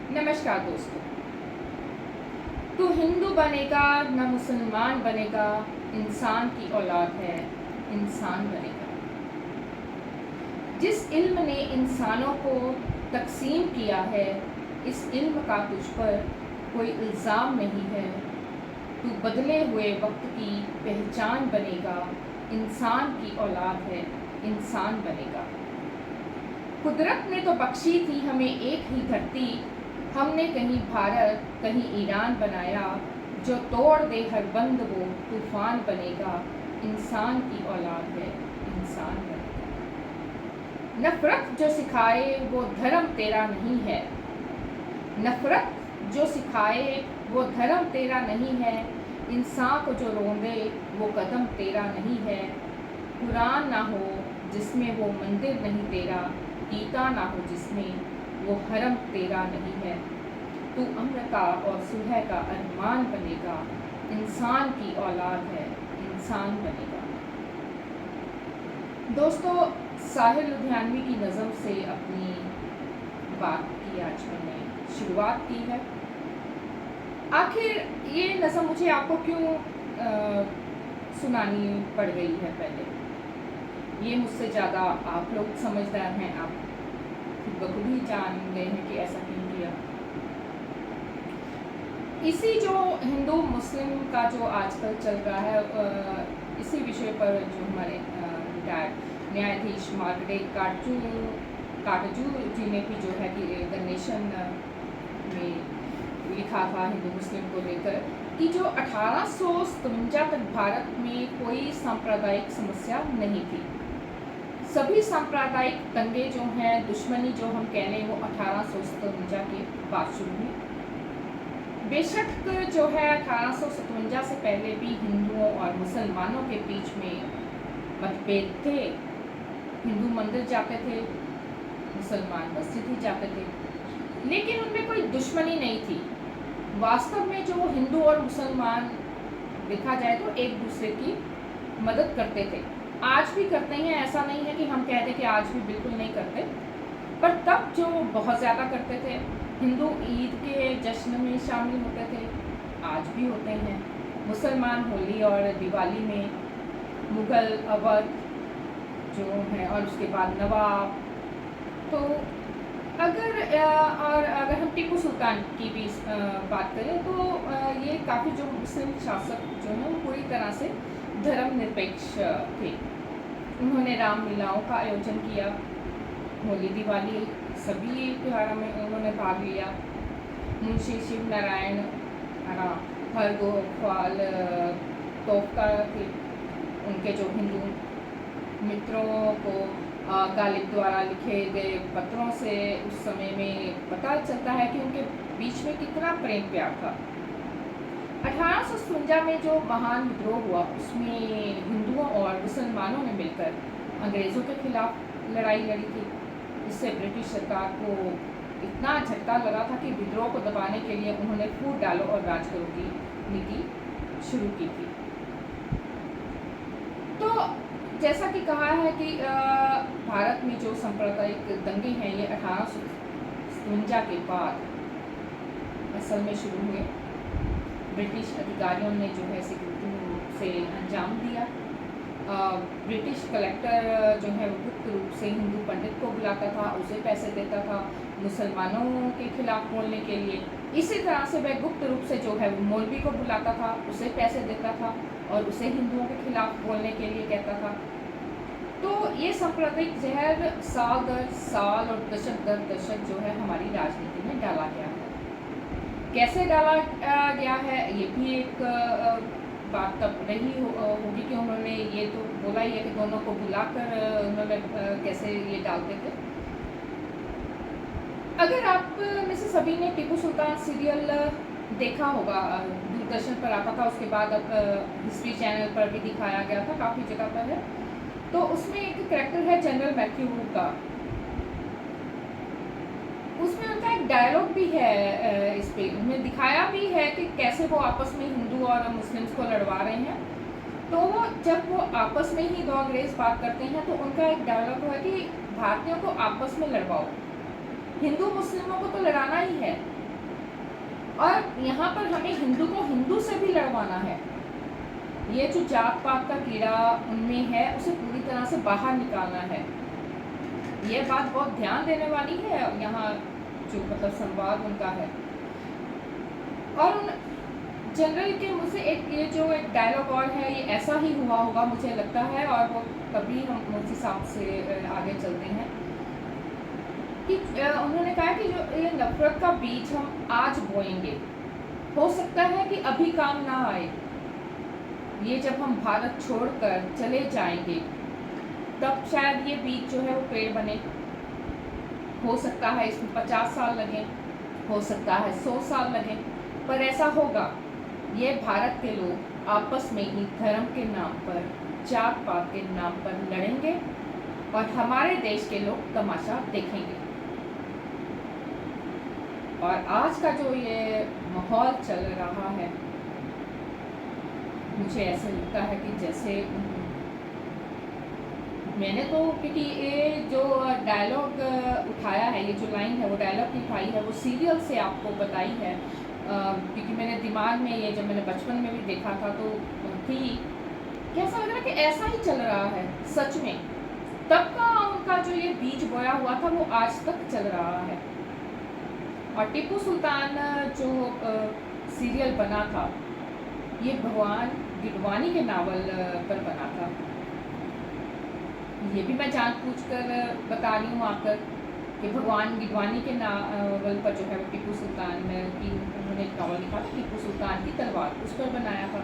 नमस्कार दोस्तों। तू हिंदू बनेगा न मुसलमान बनेगा, इंसान की औलाद है, इंसान बनेगा। जिस इल्म ने इंसानों को तकसीम किया है, इस इल्म का तुझ पर कोई इल्ज़ाम नहीं है। तू बदले हुए वक्त की पहचान बनेगा, इंसान की औलाद है, इंसान बनेगा। कुदरत ने तो बख्शी थी हमें एक ही धरती, हमने कहीं भारत कहीं ईरान बनाया। जो तोड़ दे हर बंद वो तूफान बनेगा, इंसान की औलाद है, इंसान बनेगा। नफरत जो सिखाए वो धर्म तेरा नहीं है, नफरत जो सिखाए वो धर्म तेरा नहीं है। इंसान को जो रोंदे वो कदम तेरा नहीं है। कुरान ना हो जिसमें वो मंदिर नहीं तेरा, गीता ना हो जिसमें वो हरम तेरा नहीं है। तू अम्र का और सुलह का अरमान बनेगा, इंसान की औलाद है, इंसान बनेगा। दोस्तों, साहिर लुधियानवी की नज़म से अपनी बात की आज मैंने शुरुआत की है। आखिर ये नज़म मुझे आपको क्यों सुनानी पड़ गई है? पहले ये मुझसे ज़्यादा आप लोग समझदार हैं, आप खुद ब खुद ही जान गए हैं कि ऐसा क्यों किया। इसी जो हिंदू मुस्लिम का जो आजकल चल रहा है, इसी विषय पर जो हमारे रिटायर्ड न्यायाधीश मार्गरेट काटजू जी ने भी जो है कि द नेशन में लिखा था हिंदू मुस्लिम को लेकर कि जो 1857 तक भारत में कोई सांप्रदायिक समस्या नहीं थी। सभी सांप्रदायिक दंगे जो हैं, दुश्मनी जो हम कह लें, वो 1857 के बाद शुरू हुई। बेशक जो है 1857 से पहले भी हिंदुओं और मुसलमानों के बीच में मतभेद थे। हिंदू मंदिर जाते थे, मुसलमान मस्जिद ही जाते थे, लेकिन उनमें कोई दुश्मनी नहीं थी। वास्तव में जो हिंदू और मुसलमान देखा जाए तो एक दूसरे की मदद करते थे, आज भी करते हैं। ऐसा नहीं है कि हम कहते कि आज भी बिल्कुल नहीं करते, पर तब जो बहुत ज़्यादा करते थे। हिंदू ईद के जश्न में शामिल होते थे, आज भी होते हैं। मुसलमान होली और दिवाली में, मुग़ल अवध जो है और उसके बाद नवाब। तो अगर हम टीपू सुल्तान की भी बात करें तो ये काफ़ी जो मुस्लिम शासक जो हैं वो पूरी तरह से धर्मनिरपेक्ष थे। उन्होंने रामलीलाओं का आयोजन किया, होली दिवाली सभी त्योहारों में उन्होंने भाग लिया। मुंशी शिव नारायण हरगोपाल तोहफा थे। उनके जो हिंदू मित्रों को गालिब द्वारा लिखे गए पत्रों से उस समय में पता चलता है कि उनके बीच में कितना प्रेम प्यार था। 1857 में जो महान विद्रोह हुआ, उसमें हिंदुओं और मुसलमानों ने मिलकर अंग्रेज़ों के खिलाफ लड़ाई लड़ी थी। इससे ब्रिटिश सरकार को इतना झटका लगा था कि विद्रोह को दबाने के लिए उन्होंने फूट डालो और राज करो की नीति शुरू की थी। तो जैसा कि कहा है कि भारत में जो सांप्रदायिक दंगे हैं ये 1857 के बाद असल में शुरू हुए। ब्रिटिश अधिकारियों ने जो है सिक्योरिटी रूप से अंजाम दिया। ब्रिटिश कलेक्टर जो है वो गुप्त रूप से हिंदू पंडित को बुलाता था, उसे पैसे देता था मुसलमानों के खिलाफ बोलने के लिए। इसी तरह से वह गुप्त रूप से जो है वो मौलवी को बुलाता था, उसे पैसे देता था और उसे हिंदुओं के खिलाफ बोलने के लिए कहता था। तो ये सांप्रदायिक जहर साल दर साल और दशक दर दशक जो है हमारी राजनीति में डाला गया है। कैसे डाला गया है ये भी एक बात तब रही होगी कि उन्होंने ये तो बोला ही है कि दोनों को बुलाकर उन्होंने कैसे ये डालते थे। अगर आप में से सभी ने टीपू सुल्तान सीरियल देखा होगा, दूरदर्शन पर आता था, उसके बाद अब हिस्ट्री चैनल पर भी दिखाया गया था, काफ़ी जगह पर है। तो उसमें एक कैरेक्टर है जनरल मैथ्यू का, उसमें उनका एक डायलॉग भी है। इस पे उन्हें दिखाया भी है कि कैसे वो आपस में हिंदू और मुस्लिम्स को लड़वा रहे हैं। तो जब वो आपस में ही दो अंग्रेज़ बात करते हैं तो उनका एक डायलॉग है कि भारतीयों को आपस में लड़वाओ, हिंदू मुस्लिमों को तो लड़ाना ही है, और यहाँ पर हमें हिंदू को हिंदू से भी लड़वाना है। ये जो जात पात का कीड़ा उनमें है उसे पूरी तरह से बाहर निकालना है। ये बात बहुत ध्यान देने वाली है यहाँ जो मतलब संवाद उनका है। और उन जनरल के मुझसे एक ये जो एक डायलॉग और है, ये ऐसा ही हुआ होगा मुझे लगता है, और वो तभी हम उस हिसाब से आगे चलते हैं कि उन्होंने कहा कि जो ये नफरत का बीज हम आज बोएंगे, हो सकता है कि अभी काम ना आए, ये जब हम भारत छोड़कर चले जाएंगे तब शायद ये बीज जो है वो पेड़ बने। हो सकता है इसमें 50 साल लगे, हो सकता है 100 साल लगे, पर ऐसा होगा। ये भारत के लोग आपस में ही धर्म के नाम पर, जात पात के नाम पर लड़ेंगे और हमारे देश के लोग तमाशा देखेंगे। और आज का जो ये माहौल चल रहा है, मुझे ऐसे लगता है कि जैसे मैंने तो, क्योंकि ये जो डायलॉग उठाया है, ये जो लाइन है वो डायलॉग की उठाई है, वो सीरियल से आपको बताई है। क्योंकि मेरे दिमाग में ये जब मैंने बचपन में भी देखा था तो थी कि ऐसा लग रहा है कि ऐसा ही चल रहा है सच में। तब का उनका जो ये बीज बोया हुआ था वो आज तक चल रहा है। और टीपू सुल्तान जो सीरियल बना था, ये भगवान गिडवानी के नावल पर बना था। ये भी मैं जानबूझकर बता रही हूँ आकर कि भगवान गिडवानी के नावल पर जो है वो टीपू सुल्तान की उन्होंने एक नावल लिखा था, टीपू सुल्तान की तलवार, उस पर बनाया था।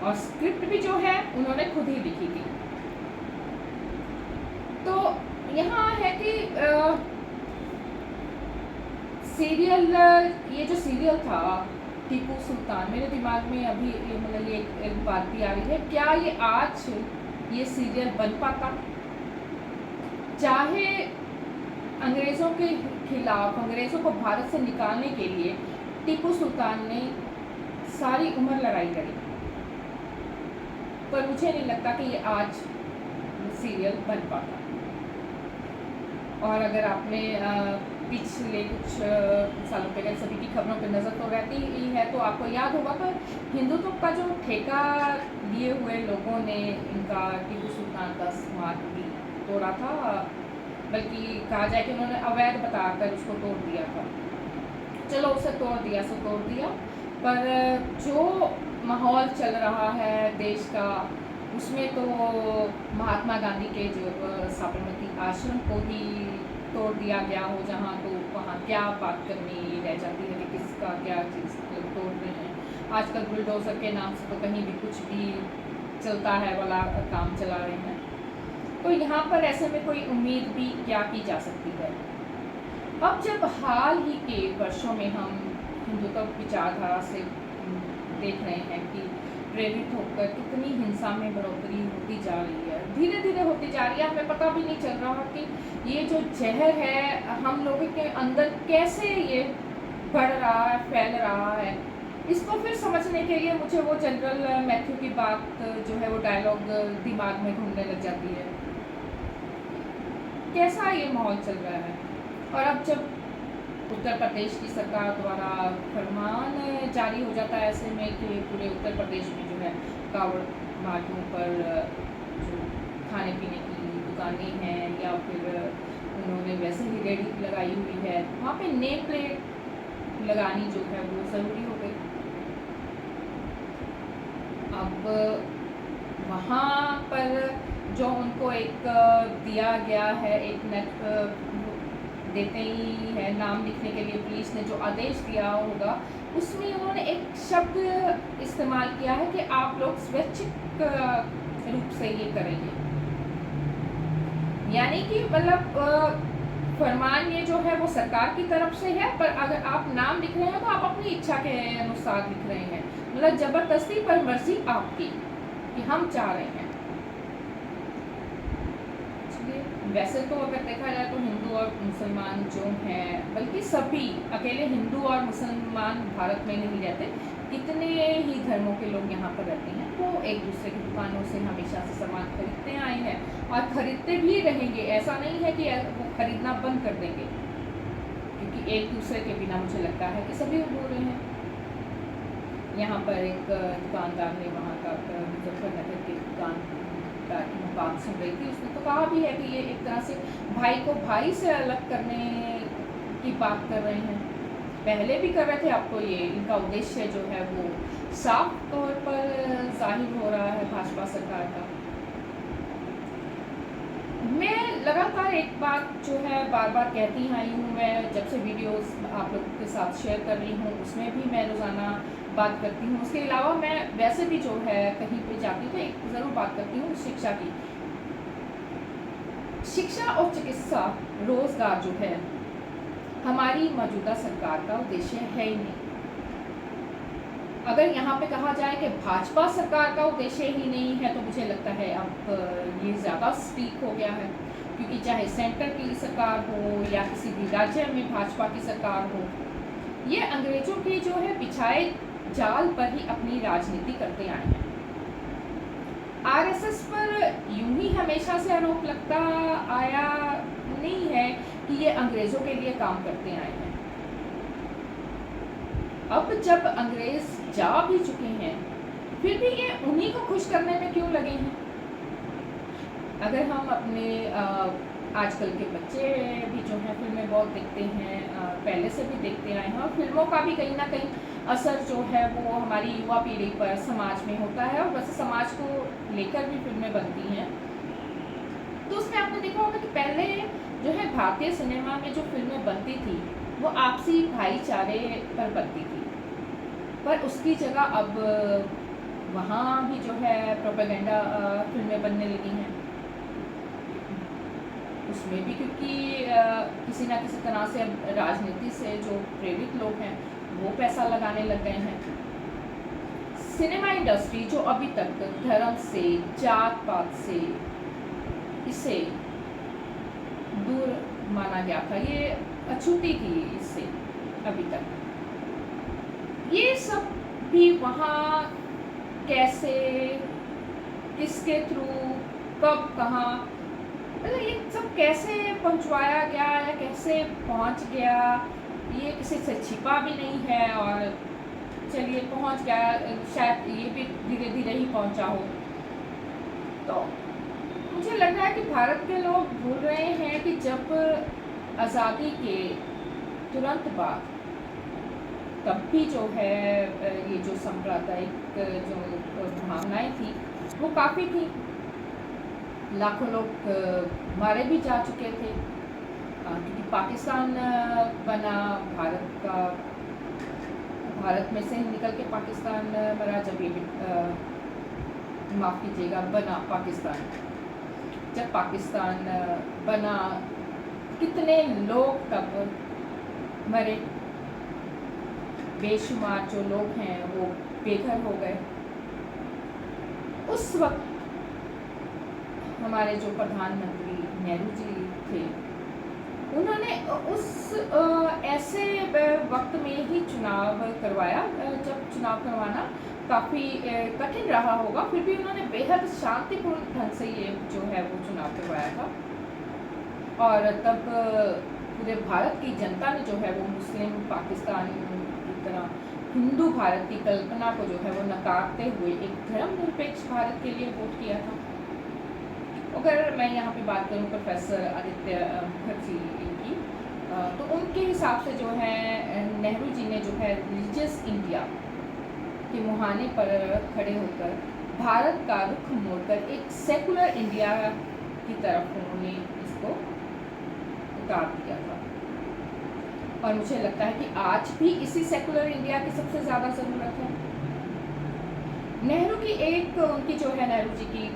और स्क्रिप्ट भी जो है उन्होंने खुद ही लिखी थी। तो यहाँ है कि सीरियल, ये जो सीरियल था टीपू सुल्तान, मेरे दिमाग में अभी मतलब ये एक बात भी आ रही है, क्या ये आज ये सीरियल बन पाता? चाहे अंग्रेज़ों के खिलाफ, अंग्रेज़ों को भारत से निकालने के लिए टीपू सुल्तान ने सारी उम्र लड़ाई लड़ी, पर मुझे नहीं लगता कि ये आज सीरियल बन पाता। और अगर आपने पिछले कुछ सालों पहले सभी की खबरों पर नज़र तो रहती ही है, तो आपको याद होगा कि हिंदुत्व का जो ठेका लिए हुए लोगों ने इनका टीपू सुल्तान का स्मारक भी तोड़ा था, बल्कि कहा जाए कि उन्होंने अवैध बताकर उसको तोड़ दिया था। चलो उसे तोड़ दिया सो तोड़ दिया, पर जो माहौल चल रहा है देश का, उसमें तो महात्मा गांधी के जो साबरमती आश्रम को ही तोड़ दिया गया हो, जहाँ तो वहाँ क्या बात करनी रह जाती है कि किसका क्या चीज़ तोड़ रहे हैं। आजकल बुलडोजर के नाम से तो कहीं भी कुछ भी चलता है वाला काम चला रहे हैं। तो यहाँ पर ऐसे में कोई उम्मीद भी क्या की जा सकती है। अब जब हाल ही के वर्षों में हम हिंदुत्व विचारधारा से देख रहे हैं कि प्रेरित होकर कितनी हिंसा में बढ़ोतरी होती जा रही है, धीरे धीरे होती जा रही है, हमें पता भी नहीं चल रहा कि ये जो जहर है हम लोगों के अंदर कैसे ये बढ़ रहा है, फैल रहा है। इसको फिर समझने के लिए मुझे वो जनरल मैथ्यू की बात जो है वो डायलॉग दिमाग में घूमने लग जाती है। कैसा ये माहौल चल रहा है। और अब जब उत्तर प्रदेश की सरकार द्वारा फरमान जारी हो जाता है ऐसे में कि पूरे उत्तर प्रदेश में जो है कावड़ मार्गों पर जो खाने पीने की दुकानें हैं या फिर उन्होंने वैसे ही रेडी लगाई हुई है, वहाँ पे नेम प्लेट लगानी जो है वो ज़रूरी हो गई। अब वहाँ पर जो उनको एक दिया गया है, एक नेट देते ही है नाम लिखने के लिए पुलिस ने जो आदेश दिया होगा, उसमें उन्होंने एक शब्द इस्तेमाल किया है कि आप लोग स्वैच्छिक रूप से ये करेंगे। यानी कि मतलब फरमान ये जो है वो सरकार की तरफ से है, पर अगर आप नाम लिख रहे हैं तो आप अपनी इच्छा के अनुसार लिख रहे हैं, मतलब ज़बरदस्ती पर मर्जी आपकी कि हम चाह रहे हैं। वैसे तो अगर देखा जाए तो हिंदू और मुसलमान जो हैं, बल्कि सभी, अकेले हिंदू और मुसलमान भारत में नहीं रहते, कितने ही धर्मों के लोग यहाँ पर रहते हैं, वो एक दूसरे की दुकानों से हमेशा से सामान खरीदते आए हैं और ख़रीदते भी रहेंगे। ऐसा नहीं है कि वो खरीदना बंद कर देंगे, क्योंकि एक दूसरे के बिना मुझे लगता है कि सभी अधूरे हैं। यहाँ पर एक दुकानदार ने वहाँ का मुजफ्फरनगर के दुकानदार की मैं बात सुन रही थी, उसने तो कहा भी है कि ये एक तरह से भाई को भाई से अलग करने की बात कर रहे हैं। पहले भी कर रहे थे, अब तो ये इनका उद्देश्य जो है वो साफ तौर पर जाहिर हो रहा है भाजपा सरकार का। मैं लगातार एक बात जो है बार बार कहती आई हूँ, मैं जब से वीडियोस आप लोगों के साथ शेयर कर रही हूँ उसमें भी मैं रोज़ाना बात करती हूँ। उसके अलावा मैं वैसे भी जो है कहीं पे जाती हूँ तो एक ज़रूर बात करती हूँ शिक्षा की। शिक्षा और चिकित्सा रोज़गार जो है हमारी मौजूदा सरकार का उद्देश्य है ही नहीं। अगर यहाँ पे कहा जाए कि भाजपा सरकार का उद्देश्य ही नहीं है तो मुझे लगता है अब ये ज़्यादा स्पीक हो गया है, क्योंकि चाहे सेंटर की सरकार हो या किसी भी राज्य में भाजपा की सरकार हो, ये अंग्रेजों के जो है बिछाए जाल पर ही अपनी राजनीति करते आए हैं। आरएसएस पर यूं ही हमेशा से आरोप लगता आया नहीं है कि ये अंग्रेजों के लिए काम करते आए हैं। अब जब अंग्रेज जा भी चुके हैं फिर भी ये उन्हीं को खुश करने में क्यों लगे हैं। अगर हम अपने आजकल के बच्चे भी जो हैं फिल्में बहुत देखते हैं, पहले से भी देखते आए हैं, और फिल्मों का भी कहीं ना कहीं असर जो है वो हमारी युवा पीढ़ी पर समाज में होता है, और वैसे समाज को लेकर भी फिल्में बनती हैं। तो उसमें आपने देखा होगा कि पहले जो है भारतीय सिनेमा में जो फिल्में बनती थी वो आपसी भाईचारे पर बनती थी, पर उसकी जगह अब वहाँ भी जो है प्रोपेगेंडा फिल्में बनने लगी हैं। उसमें भी क्योंकि किसी ना किसी तरह से अब राजनीति से जो प्रेरित लोग हैं वो पैसा लगाने लग गए हैं। सिनेमा इंडस्ट्री जो अभी तक धर्म से, जात पात से इसे दूर माना गया था, ये अछूती थी इससे अभी तक, ये सब भी वहाँ कैसे, किसके थ्रू, कब, कहाँ, मतलब ये सब कैसे पहुँचवाया गया या कैसे पहुँच गया, ये किसी से छिपा भी नहीं है। और चलिए पहुँच गया, शायद ये भी धीरे धीरे ही पहुँचा हो। तो मुझे लग रहा है कि भारत के लोग भूल रहे हैं कि जब आज़ादी के तुरंत बाद तब भी जो है ये जो सांप्रदायिक जो भावनाएं थी वो काफ़ी थी। लाखों लोग मारे भी जा चुके थे, क्योंकि पाकिस्तान बना भारत का, भारत में से ही निकल के पाकिस्तान बना, जब ये माफ़ कीजिएगा बना पाकिस्तान, जब पाकिस्तान बना कितने लोग तब मरे, बेशुमार जो लोग हैं वो बेघर हो गए। उस वक्त हमारे जो प्रधानमंत्री नेहरू जी थे उन्होंने उस ऐसे वक्त में ही चुनाव करवाया, जब चुनाव करवाना काफ़ी कठिन रहा होगा, फिर भी उन्होंने बेहद शांतिपूर्ण ढंग से ये जो है वो चुनाव करवाया था। और तब पूरे भारत की जनता ने जो है वो मुस्लिम पाकिस्तान की तरह हिंदू भारत की कल्पना को जो है वो नकारते हुए एक धर्मनिरपेक्ष भारत के लिए वोट किया था। अगर मैं यहाँ पे बात करूँ प्रोफेसर आदित्य मुखर्जी की, तो उनके हिसाब से जो है नेहरू जी ने जो है रिलीजियस इंडिया के मुहाने पर खड़े होकर भारत का रुख मोड़कर एक सेकुलर इंडिया की तरफ उन्होंने इसको उतार दिया था। और मुझे लगता है कि आज भी इसी सेकुलर इंडिया की सबसे ज़्यादा ज़रूरत है। नेहरू की एक उनकी जो है नेहरू जी की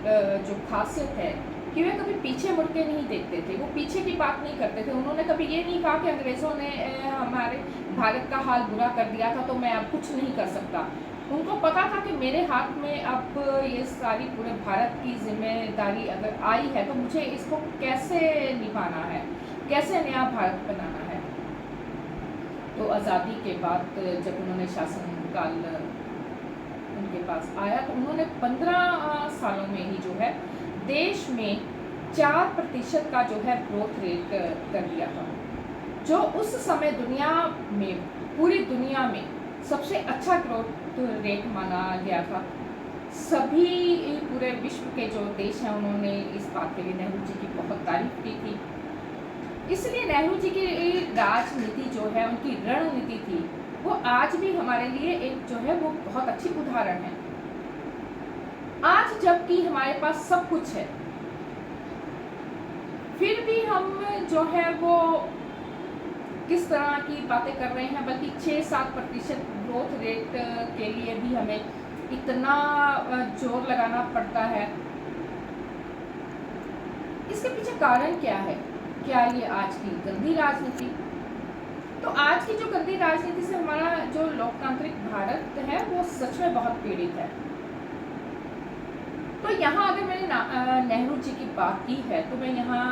जो खासियत है कि वे कभी पीछे मुड़ के नहीं देखते थे, वो पीछे की बात नहीं करते थे। उन्होंने कभी ये नहीं कहा कि अंग्रेज़ों ने हमारे भारत का हाल बुरा कर दिया था तो मैं अब कुछ नहीं कर सकता। उनको पता था कि मेरे हाथ में अब ये सारी पूरे भारत की जिम्मेदारी अगर आई है तो मुझे इसको कैसे निभाना है, कैसे नया भारत बनाना है। तो आज़ादी के बाद जब उन्होंने शासनकाल उनके पास आया तो उन्होंने 15 सालों में ही जो है देश में 4% का जो है ग्रोथ रेट कर दिया था। जो उस समय दुनिया में, पूरी दुनिया में सबसे अच्छा ग्रोथ रेट माना गया था। सभी पूरे विश्व के जो देश हैं उन्होंने इस बात के लिए नेहरू जी की बहुत तारीफ की थी। इसलिए नेहरू जी की राजनीति जो है, उनकी रणनीति थी, वो आज भी हमारे लिए एक जो है वो बहुत अच्छी उदाहरण है। आज जबकि हमारे पास सब कुछ है, फिर भी हम जो है वो किस तरह की बातें कर रहे हैं, बल्कि 6-7% ग्रोथ रेट के लिए भी हमें इतना जोर लगाना पड़ता है। इसके पीछे कारण क्या है? क्या ये आज की गंदी राजनीति? तो आज की जो गंदी राजनीति से हमारा जो लोकतांत्रिक भारत है वो सच में बहुत पीड़ित है। तो यहाँ अगर मैंने नेहरू जी की बात की है तो मैं यहाँ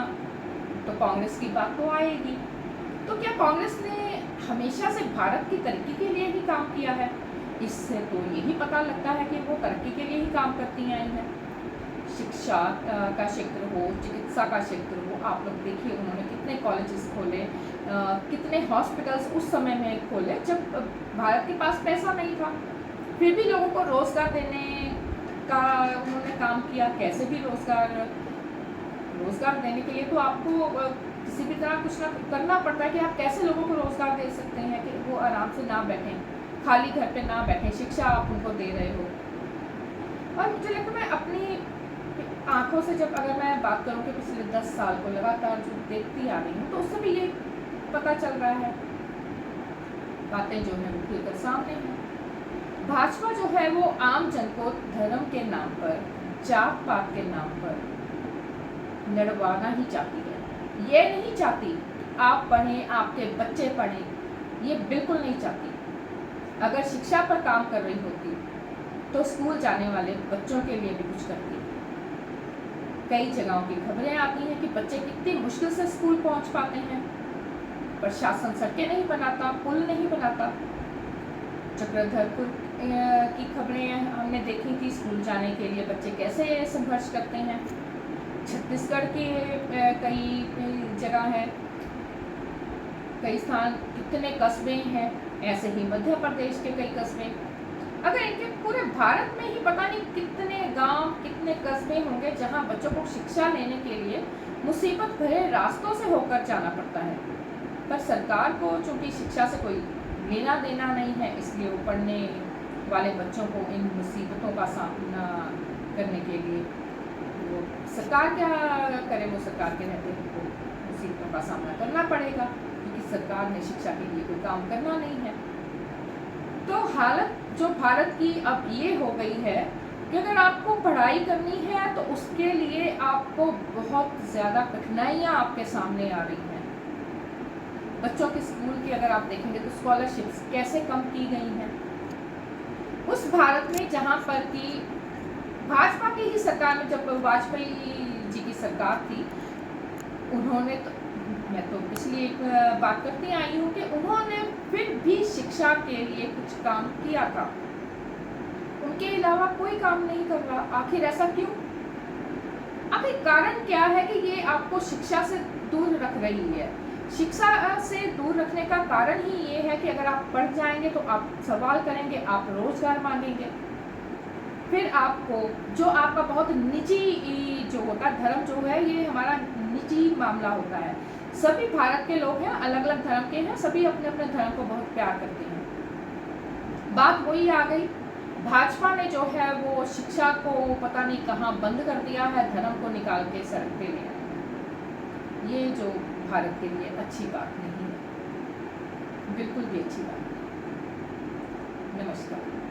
तो कांग्रेस की बात तो आएगी। तो क्या कांग्रेस ने हमेशा से भारत की तरक्की के लिए ही काम किया है? इससे तो यही पता लगता है कि वो तरक्की के लिए ही काम करती आई हैं। शिक्षा का क्षेत्र हो, चिकित्सा का क्षेत्र हो, आप लोग देखिए उन्होंने कितने कॉलेजेस खोले, कितने हॉस्पिटल्स उस समय में खोले जब भारत के पास पैसा नहीं था, फिर भी लोगों को रोजगार देने का उन्होंने काम किया। कैसे भी रोजगार देने के लिए तो आपको किसी भी तरह कुछ ना करना पड़ता है कि आप कैसे लोगों को रोजगार दे सकते हैं कि वो आराम से ना बैठें, खाली घर पे ना बैठें, शिक्षा आप उनको दे रहे हो। और मुझे लगता है मैं अपनी आंखों से जब अगर मैं बात करूं कि पिछले 10 साल को लगातार जो देखती आ रही हूँ तो उससे भी ये पता चल रहा है, बातें जो है वो खुलकर सामने हैं। भाजपा जो है वो आम जन को धर्म के नाम पर, जात पात के नाम पर लड़वाना ही चाहती है। ये नहीं चाहती आप पढ़ें, आपके बच्चे पढ़ें, ये बिल्कुल नहीं चाहती। अगर शिक्षा पर काम कर रही होती तो स्कूल जाने वाले बच्चों के लिए भी कुछ करती। कई जगहों की खबरें आती हैं कि बच्चे कितनी मुश्किल से स्कूल पहुंच पाते हैं, प्रशासन सड़कें नहीं बनाता, पुल नहीं बनाता। चक्रधरपुर की खबरें हमने देखी थी, स्कूल जाने के लिए बच्चे कैसे संघर्ष करते हैं। छत्तीसगढ़ के कई जगह है, कई स्थान, कितने कस्बे हैं, ऐसे ही मध्य प्रदेश के कई कस्बे। अगर इनके पूरे भारत में ही पता नहीं कितने गांव, कितने कस्बे होंगे जहां बच्चों को शिक्षा लेने के लिए मुसीबत भरे रास्तों से होकर जाना पड़ता है। पर सरकार को चूंकि शिक्षा से कोई लेना देना नहीं है, इसलिए वो पढ़ने वाले बच्चों को इन मुसीबतों का सामना करने के लिए वो सरकार क्या करे, वो सरकार के रहते उनको मुसीबतों का सामना करना पड़ेगा, क्योंकि सरकार ने शिक्षा के लिए कोई काम करना नहीं है। तो हालत जो भारत की अब ये हो गई है कि अगर आपको पढ़ाई करनी है तो उसके लिए आपको बहुत ज़्यादा कठिनाइयाँ आपके सामने आ रही हैं। बच्चों के स्कूल की अगर आप देखेंगे तो स्कॉलरशिप्स कैसे कम की गई हैं। उस भारत में जहाँ पर कि भाजपा की ही सरकार में, जब वाजपेयी जी की सरकार थी, उन्होंने तो, मैं तो पिछली एक बात करती आई हूँ कि उन्होंने फिर भी शिक्षा के लिए कुछ काम किया था, उनके अलावा कोई काम नहीं कर रहा। आखिर ऐसा क्यों? आखिर कारण क्या है कि ये आपको शिक्षा से दूर रख रही है? शिक्षा से दूर रखने का कारण ही ये है कि अगर आप पढ़ जाएंगे तो आप सवाल करेंगे, आप रोजगार मांगेंगे, फिर आपको जो आपका बहुत निजी जो होता है, धर्म जो है ये हमारा निजी मामला होता है। सभी भारत के लोग हैं, अलग अलग धर्म के हैं, सभी अपने अपने धर्म को बहुत प्यार करते हैं। बात वही आ गई, भाजपा ने जो है वो शिक्षा को पता नहीं कहाँ बंद कर दिया है, धर्म को निकाल के सड़क पे ले आया। ये जो भारत के लिए अच्छी बात नहीं है, बिल्कुल भी अच्छी बात नहीं। नमस्कार।